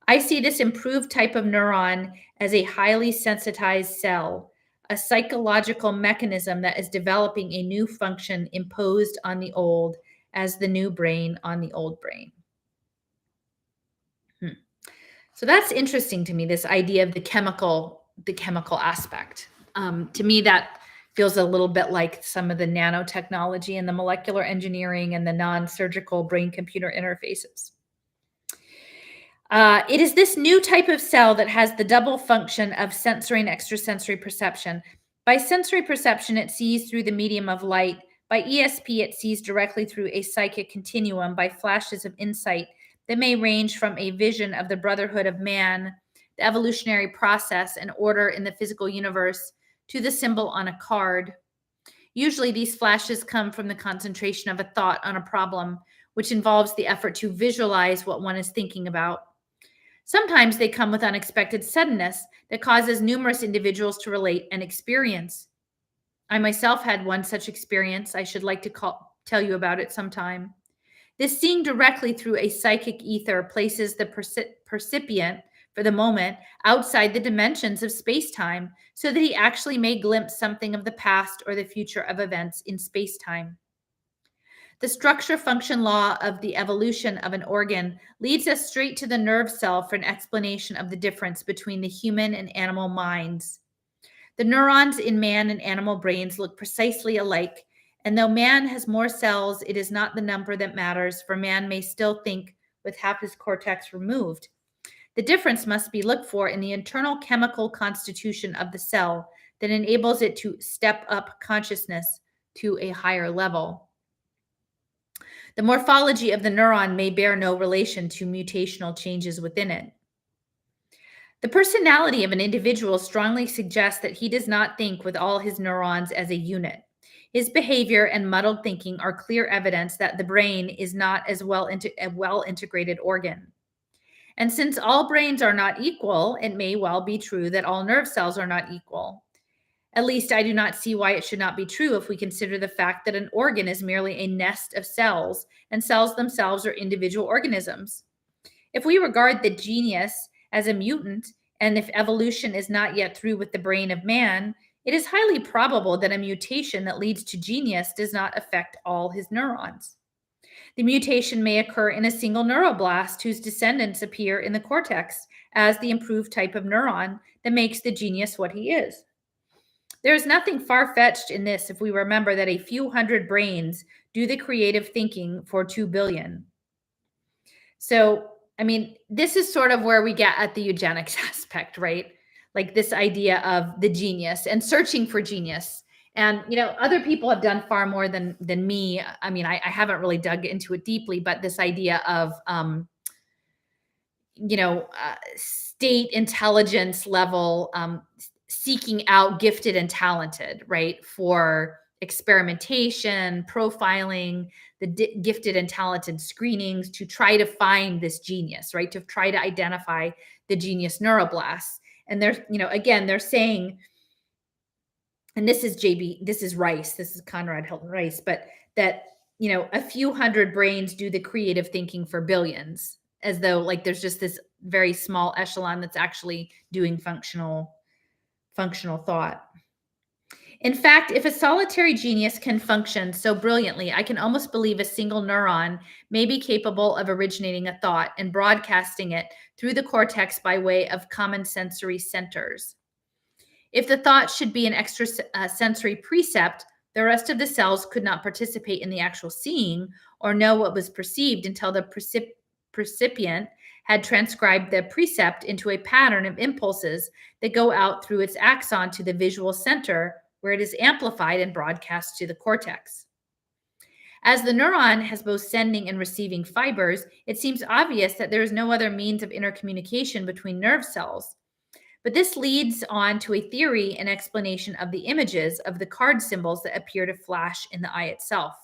I see this improved type of neuron as a highly sensitized cell, a psychological mechanism that is developing a new function imposed on the old as the new brain on the old brain. So that's interesting to me, this idea of the chemical aspect. To me, that feels a little bit like some of the nanotechnology and the molecular engineering and the non-surgical brain-computer interfaces. It is this new type of cell that has the double function of sensory and extrasensory perception. By sensory perception, it sees through the medium of light. By ESP, it sees directly through a psychic continuum by flashes of insight that may range from a vision of the brotherhood of man, the evolutionary process and order in the physical universe, to the symbol on a card. Usually, these flashes come from the concentration of a thought on a problem, which involves the effort to visualize what one is thinking about. Sometimes they come with unexpected suddenness that causes numerous individuals to relate and experience. I myself had one such experience. I should like to tell you about it sometime. This seeing directly through a psychic ether places the percipient, for the moment, outside the dimensions of space-time so that he actually may glimpse something of the past or the future of events in space-time. The structure-function law of the evolution of an organ leads us straight to the nerve cell for an explanation of the difference between the human and animal minds. The neurons in man and animal brains look precisely alike, and though man has more cells, it is not the number that matters, for man may still think with half his cortex removed. The difference must be looked for in the internal chemical constitution of the cell that enables it to step up consciousness to a higher level. The morphology of the neuron may bear no relation to mutational changes within it. The personality of an individual strongly suggests that he does not think with all his neurons as a unit. His behavior and muddled thinking are clear evidence that the brain is not as a well-integrated organ. And since all brains are not equal, it may well be true that all nerve cells are not equal. At least I do not see why it should not be true if we consider the fact that an organ is merely a nest of cells, and cells themselves are individual organisms. If we regard the genius as a mutant, and if evolution is not yet through with the brain of man, it is highly probable that a mutation that leads to genius does not affect all his neurons. The mutation may occur in a single neuroblast whose descendants appear in the cortex as the improved type of neuron that makes the genius what he is. There is nothing far-fetched in this if we remember that a few hundred brains do the creative thinking for 2 billion. So, I mean, this is sort of where we get at the eugenics aspect, right? Like this idea of the genius and searching for genius. And, other people have done far more than me. I mean, I haven't really dug into it deeply, but this idea of, state intelligence level, seeking out gifted and talented, right? For experimentation, profiling, the gifted and talented screenings to try to find this genius, right? To try to identify the genius neuroblasts. And there's, again, they're saying, and this is Rice, this is Conrad Hilton Rice, but that, a few hundred brains do the creative thinking for billions, as though like there's just this very small echelon that's actually doing functional thought. In fact, if a solitary genius can function so brilliantly, I can almost believe a single neuron may be capable of originating a thought and broadcasting it through the cortex by way of common sensory centers. If the thought should be an extrasensory precept, the rest of the cells could not participate in the actual seeing or know what was perceived until the percipient had transcribed the precept into a pattern of impulses that go out through its axon to the visual center, where it is amplified and broadcast to the cortex. As the neuron has both sending and receiving fibers, it seems obvious that there is no other means of intercommunication between nerve cells. But this leads on to a theory and explanation of the images of the card symbols that appear to flash in the eye itself.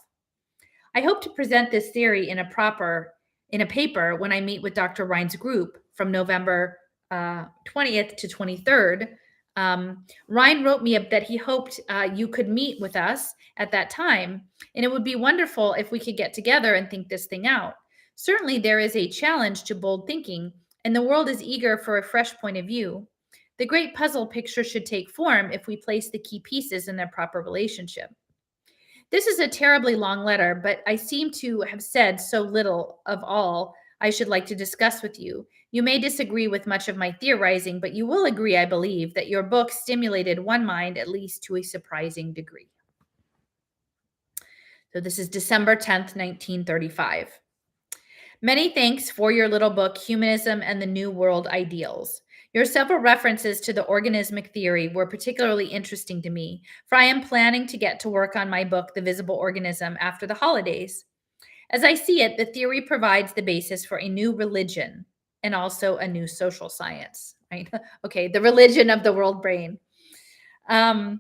I hope to present this theory in a paper when I meet with Dr. Ryan's group from November 20th to 23rd. Ryan wrote me that he hoped you could meet with us at that time, and it would be wonderful if we could get together and think this thing out. Certainly, there is a challenge to bold thinking, and the world is eager for a fresh point of view. The great puzzle picture should take form if we place the key pieces in their proper relationship. This is a terribly long letter, but I seem to have said so little of all I should like to discuss with you. You may disagree with much of my theorizing, but you will agree, I believe, that your book stimulated one mind at least to a surprising degree. So this is December 10th, 1935. Many thanks for your little book, Humanism and the New World Ideals. Your several references to the organismic theory were particularly interesting to me, for I am planning to get to work on my book, The Visible Organism, after the holidays. As I see it, the theory provides the basis for a new religion and also a new social science, right? Okay, the religion of the world brain. It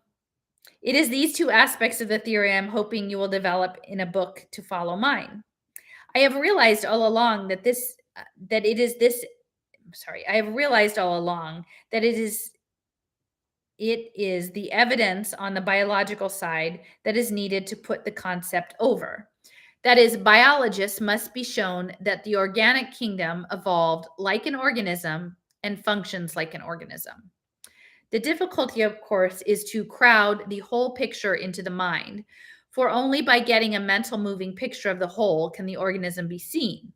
is these two aspects of the theory I'm hoping you will develop in a book to follow mine. I have realized all along that it is the evidence on the biological side that is needed to put the concept over. That is, biologists must be shown that the organic kingdom evolved like an organism and functions like an organism. The difficulty, of course, is to crowd the whole picture into the mind, for only by getting a mental moving picture of the whole can the organism be seen.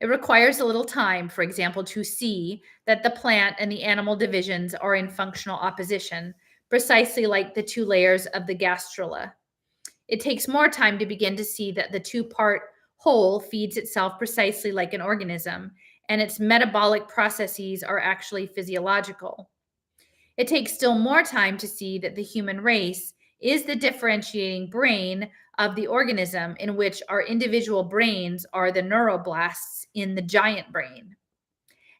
It requires a little time, for example, to see that the plant and the animal divisions are in functional opposition, precisely like the two layers of the gastrula. It takes more time to begin to see that the two-part whole feeds itself precisely like an organism, and its metabolic processes are actually physiological. It takes still more time to see that the human race is the differentiating brain of the organism, in which our individual brains are the neuroblasts in the giant brain.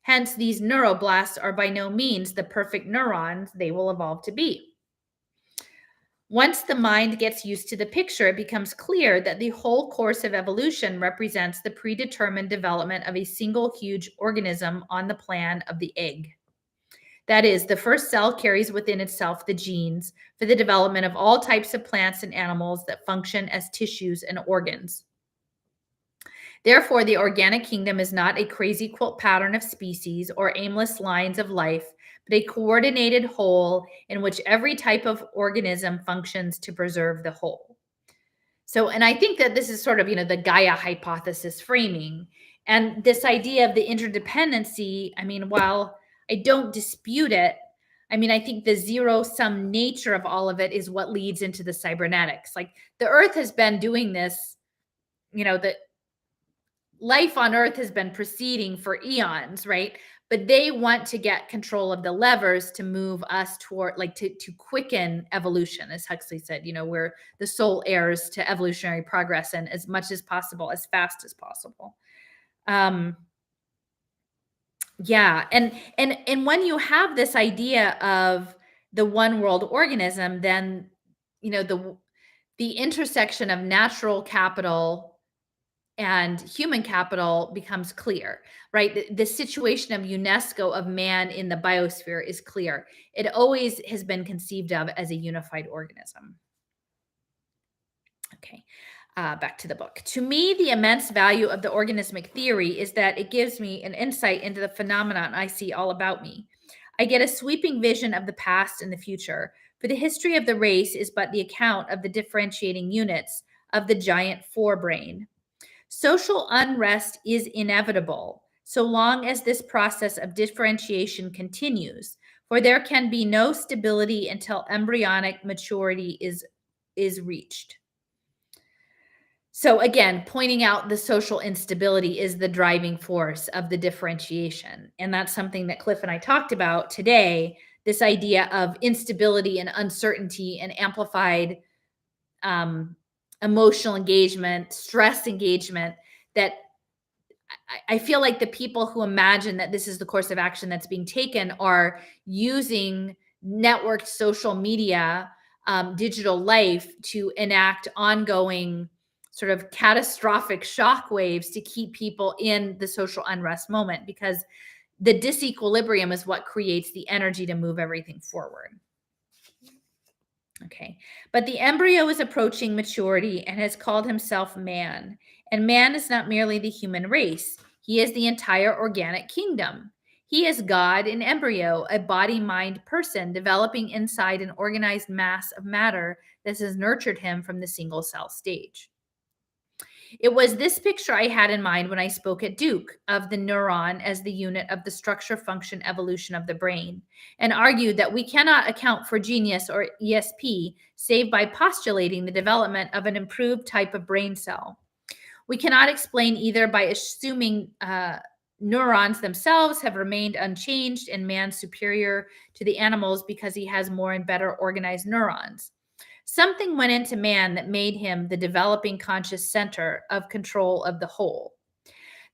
Hence, these neuroblasts are by no means the perfect neurons they will evolve to be. Once the mind gets used to the picture, it becomes clear that the whole course of evolution represents the predetermined development of a single huge organism on the plan of the egg. That is, the first cell carries within itself the genes for the development of all types of plants and animals that function as tissues and organs. Therefore, the organic kingdom is not a crazy quilt pattern of species or aimless lines of life, but a coordinated whole in which every type of organism functions to preserve the whole. So, and I think that this is sort of, the Gaia hypothesis framing. And this idea of the interdependency, while I don't dispute it, I think the zero-sum nature of all of it is what leads into the cybernetics. Like, the Earth has been doing this, the life on Earth has been proceeding for eons, right? But they want to get control of the levers to move us toward, to quicken evolution, as Huxley said, we're the sole heirs to evolutionary progress, and as much as possible, as fast as possible. Yeah. And when you have this idea of the one world organism, then, the intersection of natural capital and human capital becomes clear, right? The situation of UNESCO, of man in the biosphere, is clear. It always has been conceived of as a unified organism. Okay. Back to the book. To me, the immense value of the organismic theory is that it gives me an insight into the phenomenon I see all about me. I get a sweeping vision of the past and the future, for the history of the race is but the account of the differentiating units of the giant forebrain. Social unrest is inevitable so long as this process of differentiation continues, for there can be no stability until embryonic maturity is reached. So again, pointing out the social instability is the driving force of the differentiation. And that's something that Cliff and I talked about today, this idea of instability and uncertainty and amplified emotional engagement, stress engagement, that I feel like the people who imagine that this is the course of action that's being taken are using networked social media, digital life to enact ongoing sort of catastrophic shockwaves to keep people in the social unrest moment, because the disequilibrium is what creates the energy to move everything forward. Okay. But the embryo is approaching maturity and has called himself man. And man is not merely the human race, he is the entire organic kingdom. He is God in embryo, a body mind person developing inside an organized mass of matter that has nurtured him from the single cell stage. It was this picture I had in mind when I spoke at Duke of the neuron as the unit of the structure function evolution of the brain, and argued that we cannot account for genius or ESP save by postulating the development of an improved type of brain cell. We cannot explain either by assuming neurons themselves have remained unchanged and man superior to the animals because he has more and better organized neurons. Something went into man that made him the developing conscious center of control of the whole.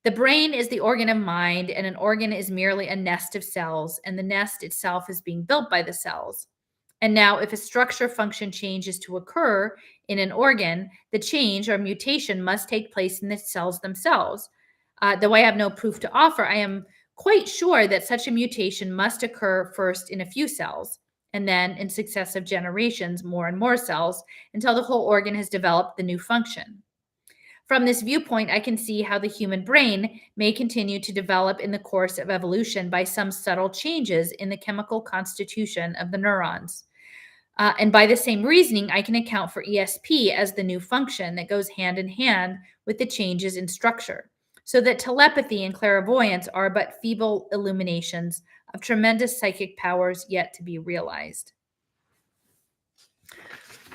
The brain is the organ of mind, and an organ is merely a nest of cells, and the nest itself is being built by the cells. And now, if a structure function change is to occur in an organ, the change or mutation must take place in the cells themselves. Though I have no proof to offer, I am quite sure that such a mutation must occur first in a few cells, and then in successive generations, more and more cells, until the whole organ has developed the new function. From this viewpoint, I can see how the human brain may continue to develop in the course of evolution by some subtle changes in the chemical constitution of the neurons. And by the same reasoning, I can account for ESP as the new function that goes hand in hand with the changes in structure, so that telepathy and clairvoyance are but feeble illuminations of tremendous psychic powers yet to be realized.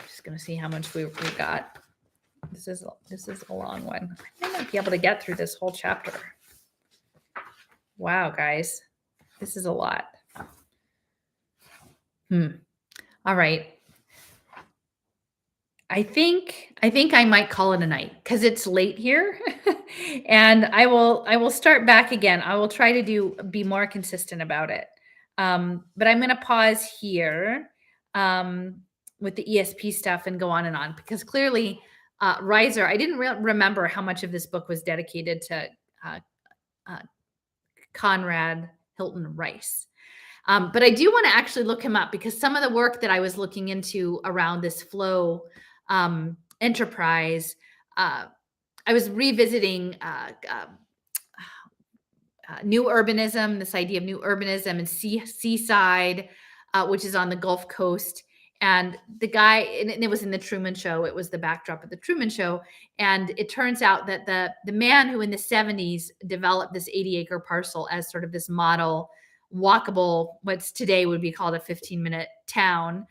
Just going to see how much we got. This is a long one. I might be able to get through this whole chapter. Wow, guys, this is a lot. All right. I think I might call it a night because it's late here, and I will start back again. I will try to be more consistent about it. But I'm going to pause here with the ESP stuff and go on and on, because clearly Reiser, I didn't remember how much of this book was dedicated to Conrad Hilton Rice. But I do want to actually look him up, because some of the work that I was looking into around this flow enterprise, I was revisiting new urbanism, this idea of new urbanism and seaside, which is on the Gulf Coast. And the guy, and it was in the Truman Show, it was the backdrop of the Truman Show. And it turns out that the man who in the 70s developed this 80-acre parcel as sort of this model, walkable, what's today would be called a 15-minute town,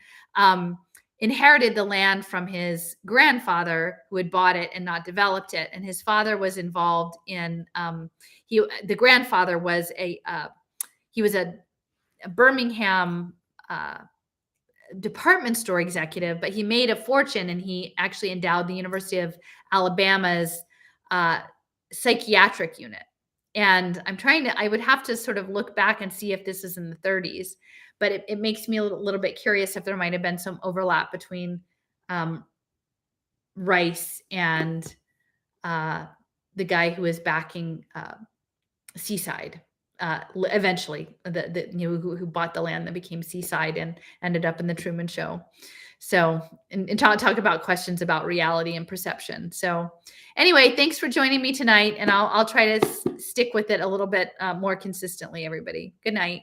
inherited the land from his grandfather, who had bought it and not developed it. And his father was involved in, the grandfather was he was a Birmingham department store executive, but he made a fortune, and he actually endowed the University of Alabama's psychiatric unit. And I would have to sort of look back and see if this is in the 30s, but it makes me a little bit curious if there might have been some overlap between Rice and the guy who is backing Seaside. Eventually, who bought the land that became Seaside and ended up in the Truman Show. So, and talk about questions about reality and perception. So anyway, thanks for joining me tonight, and I'll try to stick with it a little bit more consistently, everybody. Good night.